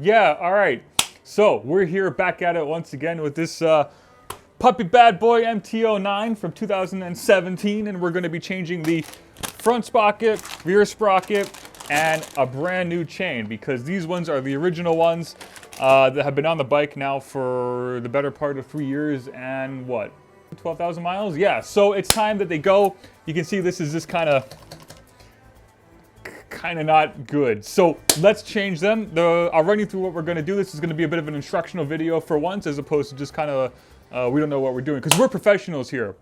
Yeah, all right. So we're here back at it once again with this puppy bad boy MT-09 from 2017, and we're going to be changing the front sprocket, rear sprocket, and a brand new chain because these ones are the original ones that have been on the bike now for the better part of 3 years and what, 12,000 miles? Yeah, so it's time that they go. You can see this is just kind of not good. So let's change them. I'll run you through what we're going to do. This is going to be a bit of an instructional video for once, as opposed to just kind of, we don't know what we're doing, because we're professionals here.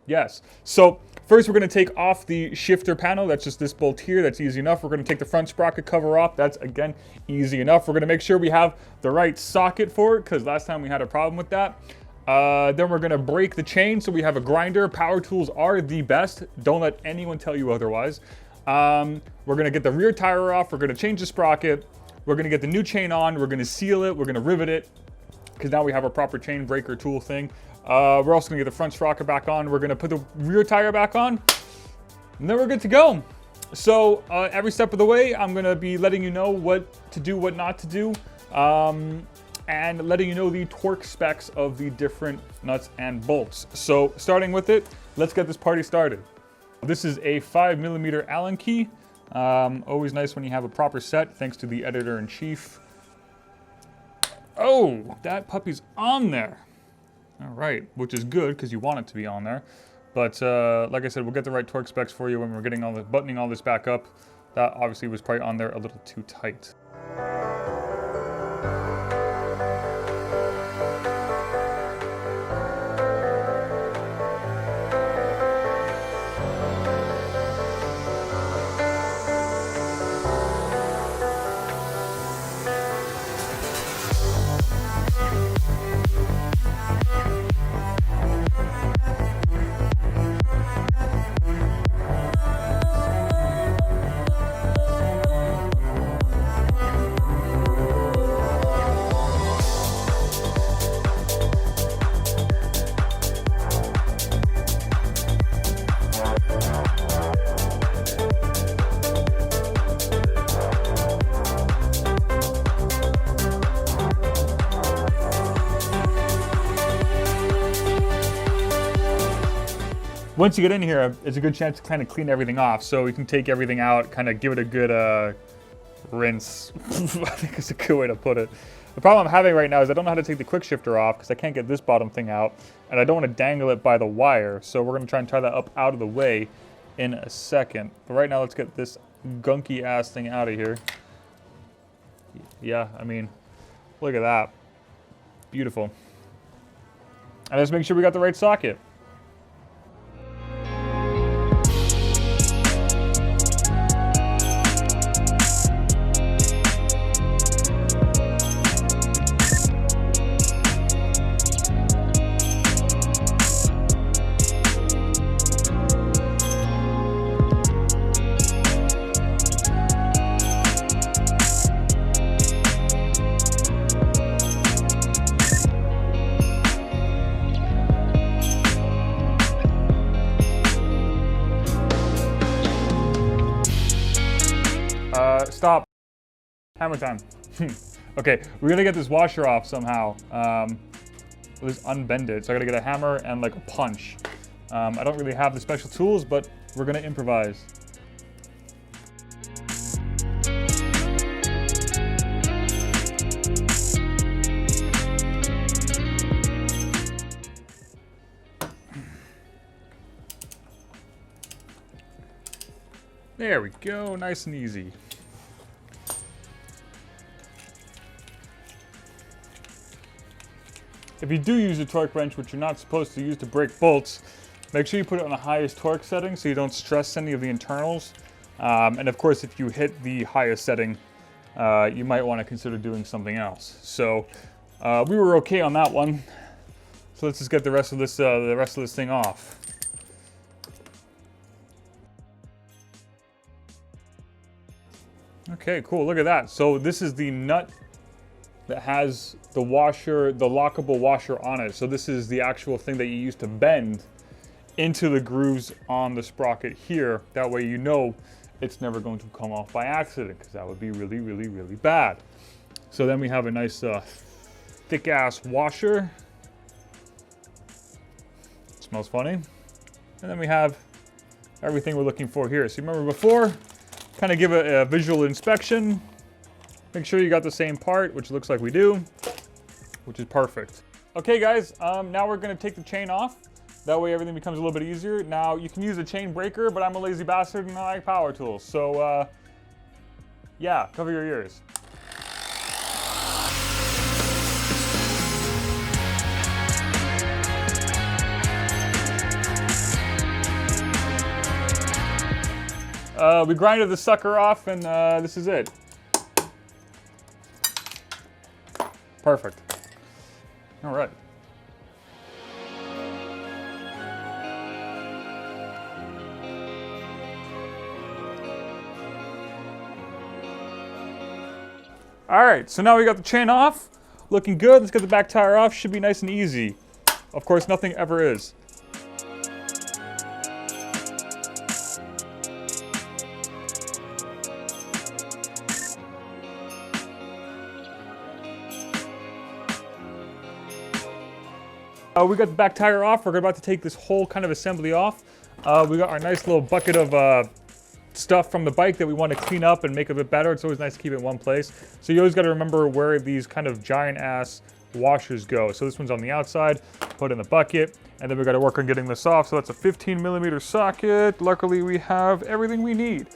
Yes. So first we're going to take off the shifter panel. That's just this bolt here. That's easy enough. We're going to take the front sprocket cover off. That's, again, easy enough. We're going to make sure we have the right socket for it, because last time we had a problem with that. Then we're going to break the chain, so we have a grinder. Power tools are the best. Don't let anyone tell you otherwise. We're going to get the rear tire off. We're going to change the sprocket. We're going to get the new chain on. We're going to seal it. We're going to rivet it, because now we have a proper chain breaker tool thing. We're also going to get the front sprocket back on. We're going to put the rear tire back on, and then we're good to go. So every step of the way, I'm going to be letting you know what to do, what not to do, and letting you know the torque specs of the different nuts and bolts. So starting with it, let's get this party started. This is a 5mm Allen key. Always nice when you have a proper set, thanks to the editor-in-chief. Oh, that puppy's on there. All right, which is good because you want it to be on there. But like I said, we'll get the right torque specs for you when we're getting buttoning all this back up. That obviously was probably on there a little too tight. Once you get in here, it's a good chance to kind of clean everything off. So we can take everything out, kind of give it a good rinse. I think it's a good way to put it. The problem I'm having right now is I don't know how to take the quick shifter off because I can't get this bottom thing out, and I don't want to dangle it by the wire. So we're going to try and tie that up out of the way in a second. But right now, let's get this gunky ass thing out of here. Yeah, I mean, look at that. Beautiful. And let's make sure we got the right socket. Stop. Hammer time. Okay, we're gonna get this washer off somehow. We'll just unbend it. So I gotta get a hammer and like a punch. I don't really have the special tools, but we're gonna improvise. There we go, nice and easy. If you do use a torque wrench, which you're not supposed to use to break bolts, make sure you put it on the highest torque setting so you don't stress any of the internals. And of course, if you hit the highest setting, you might want to consider doing something else. So we were okay on that one. So let's just get the rest of this thing off. Okay, cool. Look at that. So this is the nut that has the washer, the lockable washer on it. So this is the actual thing that you use to bend into the grooves on the sprocket here. That way you know it's never going to come off by accident, because that would be really, really, really bad. So then we have a nice thick ass washer. It smells funny. And then we have everything we're looking for here. So you remember before, kind of give a visual inspection. Make sure you got the same part, which looks like we do, which is perfect. Okay guys, now we're gonna take the chain off. That way everything becomes a little bit easier. Now you can use a chain breaker, but I'm a lazy bastard and I like power tools. So yeah, cover your ears. We grinded the sucker off and this is it. Perfect. All right. All right, so now we got the chain off. Looking good. Let's get the back tire off. Should be nice and easy. Of course, nothing ever is. We got the back tire off. We're about to take this whole kind of assembly off. We got our nice little bucket of stuff from the bike that we want to clean up and make a bit better. It's always nice to keep it in one place. So you always got to remember where these kind of giant ass washers go. So this one's on the outside, put in the bucket, and then we got to work on getting this off. So that's a 15mm socket. Luckily we have everything we need.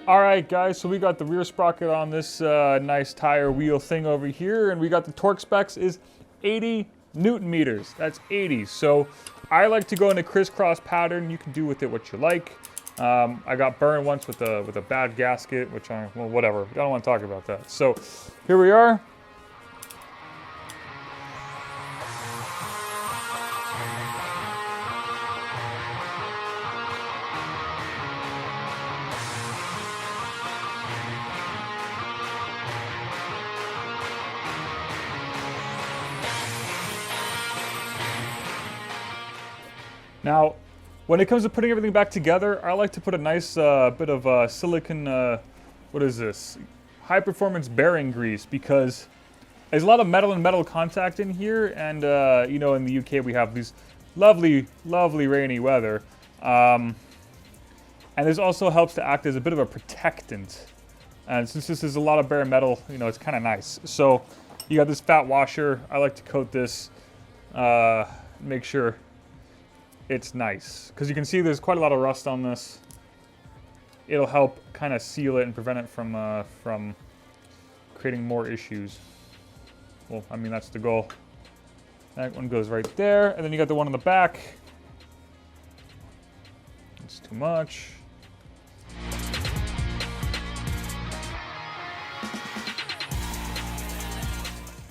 All right, guys, so we got the rear sprocket on this nice tire wheel thing over here, and we got the torque specs is 80 Newton meters. That's 80. So I like to go in a crisscross pattern. You can do with it what you like. I got burned once with a bad gasket, which well, whatever. I don't want to talk about that. So here we are. Now, when it comes to putting everything back together, I like to put a nice bit of silicon, what is this? High performance bearing grease, because there's a lot of metal and metal contact in here, and you know, in the UK we have these lovely, lovely rainy weather. And this also helps to act as a bit of a protectant. And since this is a lot of bare metal, you know, it's kind of nice. So you got this fat washer. I like to coat this, make sure it's nice, because you can see there's quite a lot of rust on this. It'll help kind of seal it and prevent it from creating more issues. Well, I mean, that's the goal. That one goes right there, and then you got the one on the back. It's too much.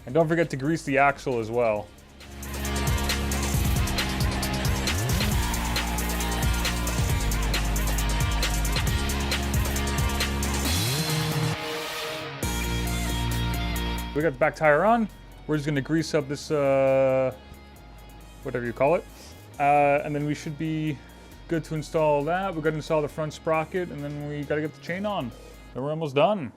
And don't forget to grease the axle as well. We got the back tire on. We're just gonna grease up this, whatever you call it. And then we should be good to install that. We're gonna install the front sprocket, and then we gotta get the chain on. Then we're almost done.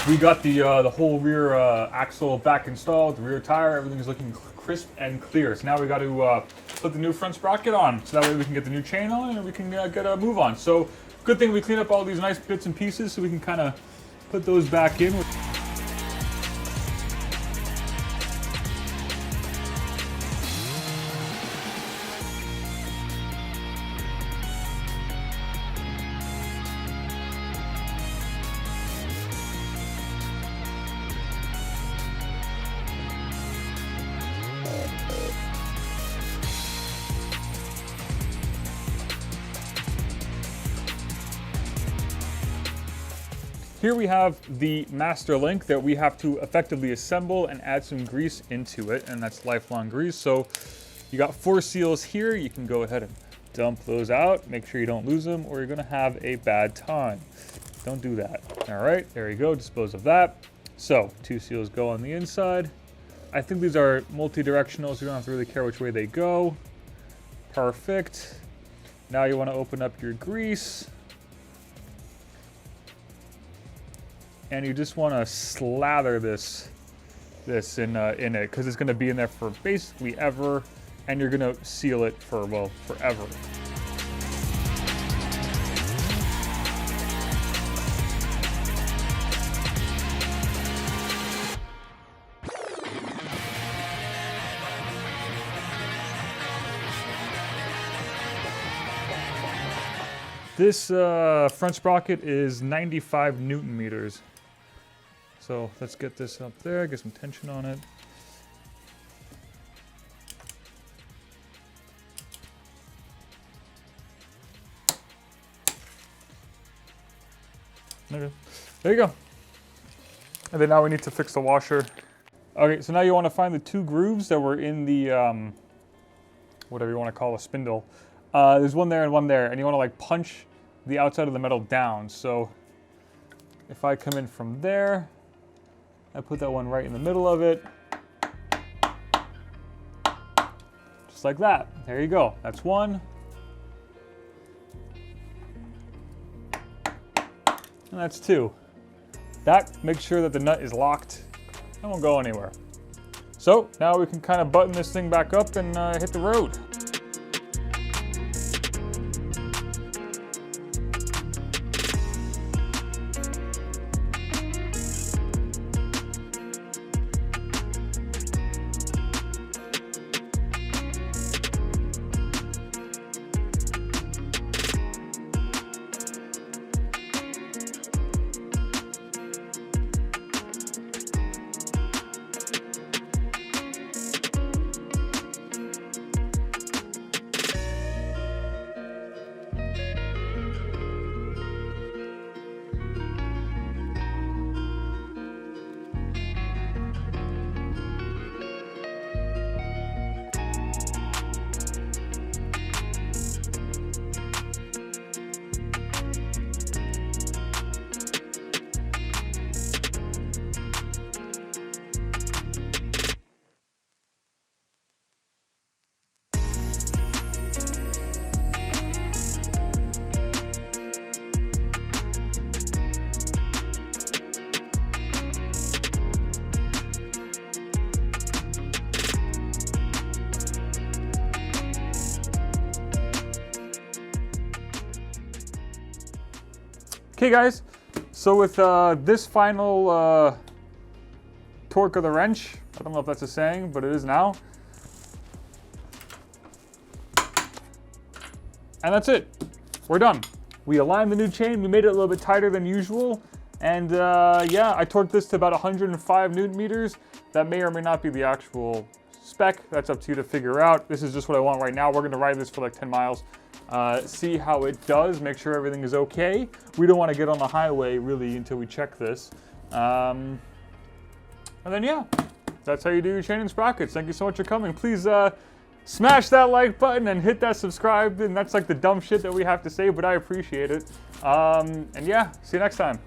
We got the whole rear axle back installed, the rear tire, everything's looking crisp and clear. So now we got to put the new front sprocket on, so that way we can get the new chain on and we can get a move on. So good thing we clean up all these nice bits and pieces so we can kind of put those back in. Here we have the master link that we have to effectively assemble and add some grease into it, and that's lifelong grease. So you got 4 seals here. You can go ahead and dump those out. Make sure you don't lose them or you're gonna have a bad time. Don't do that. All right, there you go, dispose of that. So 2 seals go on the inside. I think these are multi-directional, so you don't have to really care which way they go. Perfect. Now you wanna open up your grease. And you just want to slather this in it, because it's going to be in there for basically ever, and you're going to seal it for, well, forever. This front sprocket is 95 Newton meters. So let's get this up there, get some tension on it. Okay, there you go. And then now we need to fix the washer. Okay, so now you want to find the 2 grooves that were in the, whatever you want to call a spindle. There's one there and one there, and you want to like punch the outside of the metal down. So if I come in from there, I put that one right in the middle of it. Just like that. There you go. That's one. And that's 2. That makes sure that the nut is locked and won't go anywhere. So now we can kind of button this thing back up and hit the road. Okay guys, So with this final torque of the wrench, I don't know if that's a saying, but it is now. And that's it. We're done. We aligned the new chain. We made it a little bit tighter than usual. And yeah, I torqued this to about 105 Newton meters. That may or may not be the actual spec. That's up to you to figure out. This is just what I want right now. We're gonna ride this for like 10 miles. See how it does, make sure everything is okay. We don't want to get on the highway really until we check this. And then yeah, that's how you do your chain and sprockets. Thank you so much for coming. Please smash that like button and hit that subscribe. And that's like the dumb shit that we have to say, but I appreciate it. And yeah, see you next time.